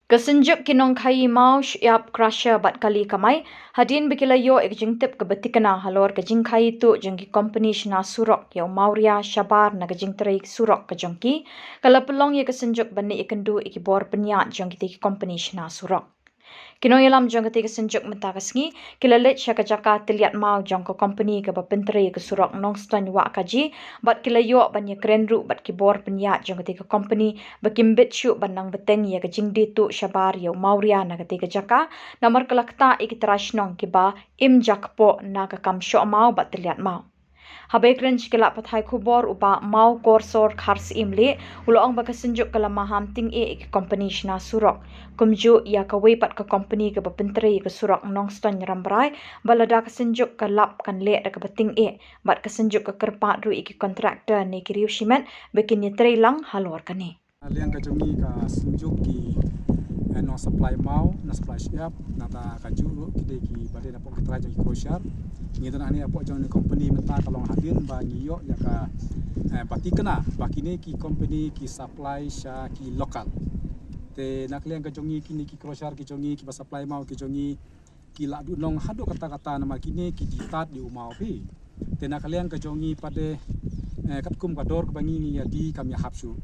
Kesenjuk kinong kai mau syap crusher bat kali kamai hadin bikilayo ekjingtip ke betikana halor kejing kai tu jengki company shna surok yau mauria shabar na kejing terai surok ke jengki kala pelong ye kesenjuk bani ikendu ikibor penya jengki tiki company shna surok. Kinong yalam jengki tiki senjuk mentagasngi kilalet syakajaka tiliat mau jengko company ke bapenteri ke surok nong stan wa kaji bat kilayo bani krenru bat kibor penya jengki tiki company bakimbit syu banang beteng ye kejing ditu shabar yau mauria na ketika jaka namar kelakta ikitrashnong kiba im jakpo na kakam syok mau bat tiliat mau. Habek range kelak pathai kubor upa mau korsor khars imle uloong baka senjuk kala maham ting ik company shna surok kumju ya kawai pat ke company ke bapenteri ke surok nong ston rambrai balada ke senjuk ke lap kan le ke bating bat ke senjuk ke kerpat ru iki kontraktor ni kiriu shimet bikin ni lang halor kani. Aliang kajongi ka senjuk ki no supply mau na supply siap nata kaju kide ki bade na pok kita jangi krosyar ngitan ani apok jangi company menta kalong hadin ba ngiyo ya ka bati kena bakine ki company ki supply sha ki lokal te nakliang kajongi kini ki krosyar ki jongi ki ba supply mau ki jongi ki la du nong hadu kata-kata nama kini ki ditat di umau pi te nakliang kajongi pade katkum kador kebangi ni ya di kami hapsu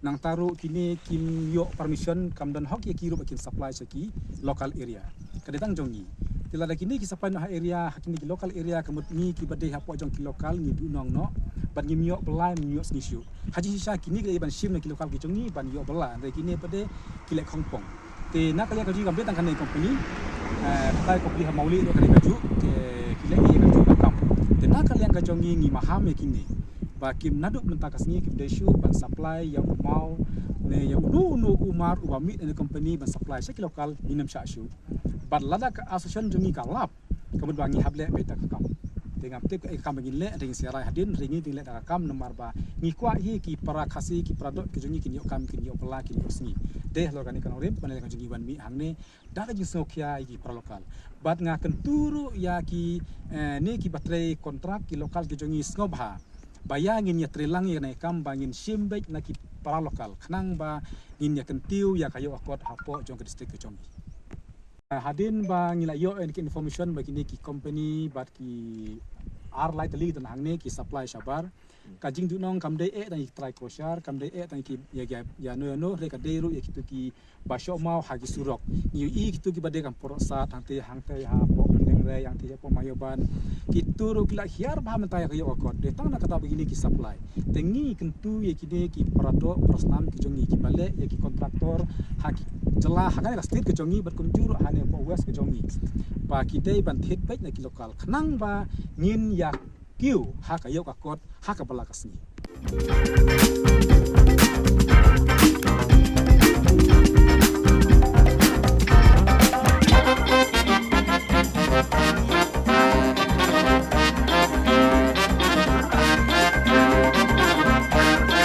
nang taru kini kim yo permission kam dan hok ye kiru bakin supply seki local area kadetang jongi tilada kini ki supply no area hakini ki local area kemut ni ki bade hapo jong ki lokal ni du nong no ban ngim yo belai mi yo snishu haji sisa kini ki ban sim na ki lokal ki jongi ban yo belai re kini bade ki le khongpong te nak kali ka ji kam betang kan company tai kopi ha mauli do kali kaju ke ki le ye kaju kam te nak kali ka jongi ngi maham ye kini bakim naduk mentakasngi kim desu ban supply yang mau ne yang unu umar ubami ne company ban supply seki lokal minam syashu ban lada ka asosian jungi kalap kemud bangi hable beta kam tengam tip kam bangin le ring siarai hadin ringi tingle da kam nomor ba ngi kwa hi ki para khasi ki pradok ki jungi kin yo kam kin yo pela kin yo sngi deh logani kan orim panel kan jungi ban mi hangne da ka jing sokia ki para lokal bat ngaken turu ya ki ne ki baterai kontrak ki lokal ki jungi snobha bayangin ya trilang ya naikam bangin simbek na ki para lokal kenang ba ngin ya kentiu ya kayo akot hapo jong ke distrik ke jongi hadin ba ngila yo en ki information bagi ni ki company bat ki ar light li dan hangne ki supply shabar kajing du nong kam de dan try koshar kam de dan ki ya no re ka deru ya kitu ki ba sho mau hagi surok ni kitu ki bade kam porosat hangte ha po re yang tidak pemayoban kitu ru kila hiar bah mentaya kayo akot de tang na kata begini ki supply tengi kentu ye kide ki parado prostam ki jongi ki bale ye ki kontraktor haki jela hakane state ki jongi berkunjur hane po west ki jongi pa kide ban thit pek na ki lokal khnang ba ngin ya kiu ha kayo akot ha ka bala kasni